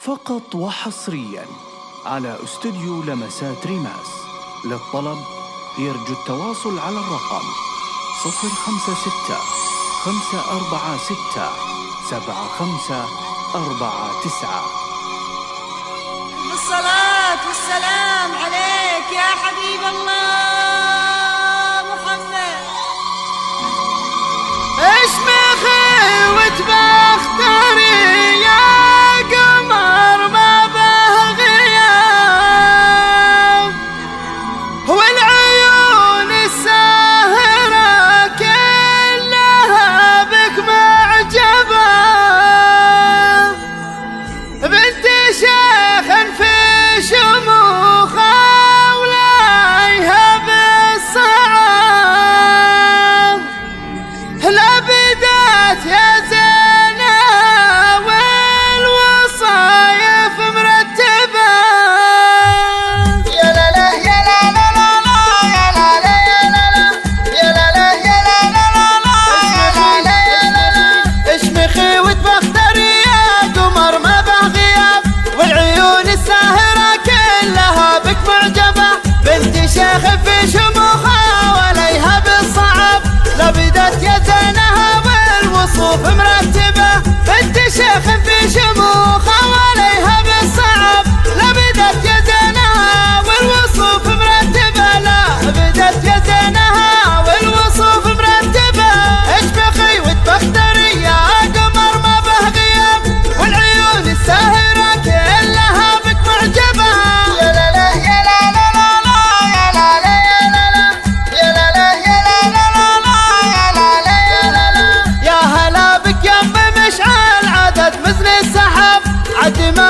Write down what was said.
فقط وحصريا على استوديو لمسات ريماس. للطلب يرجو التواصل على الرقم 056 546 7549. بالصلاة والسلام عليك يا حبيب الله محمد. اشمخي وتبختري يا قمر ما به غياب، والعيون الساهرة كلها بك معجبة، بنت شيخ في شموخها ولايها بالصعاب، لبدات يا زينة والوصايف مرتبة. يا لا لا يا لا لا لا لا يا لا لا يا لا لا يا لا لا يا لا لا يا لا لا. اشمخي وتبختري يا قمر ما به غياب، والعيون الساهرة كلها بك معجبة، بنت شيخ في شموخها وليها بالصعب، لبدت يا زينها والوصوف مرتبة، بنت شيخ في شموخها وليها بالصعب، لبدت يا زينها والوصوف مرتبة، لبدت يا زينها والوصوف مرتبة. اشمخي وتبختري يا قمر ما به غياب، والعيون الساهرة كلها بك معجبة. يا لا لا يا لا لا لا يا لا لا يا لا لا يا لا لا يا لا لا يا لا لا. يا هلا بك يا ام مشعل عدد مثل السحاب، عد ما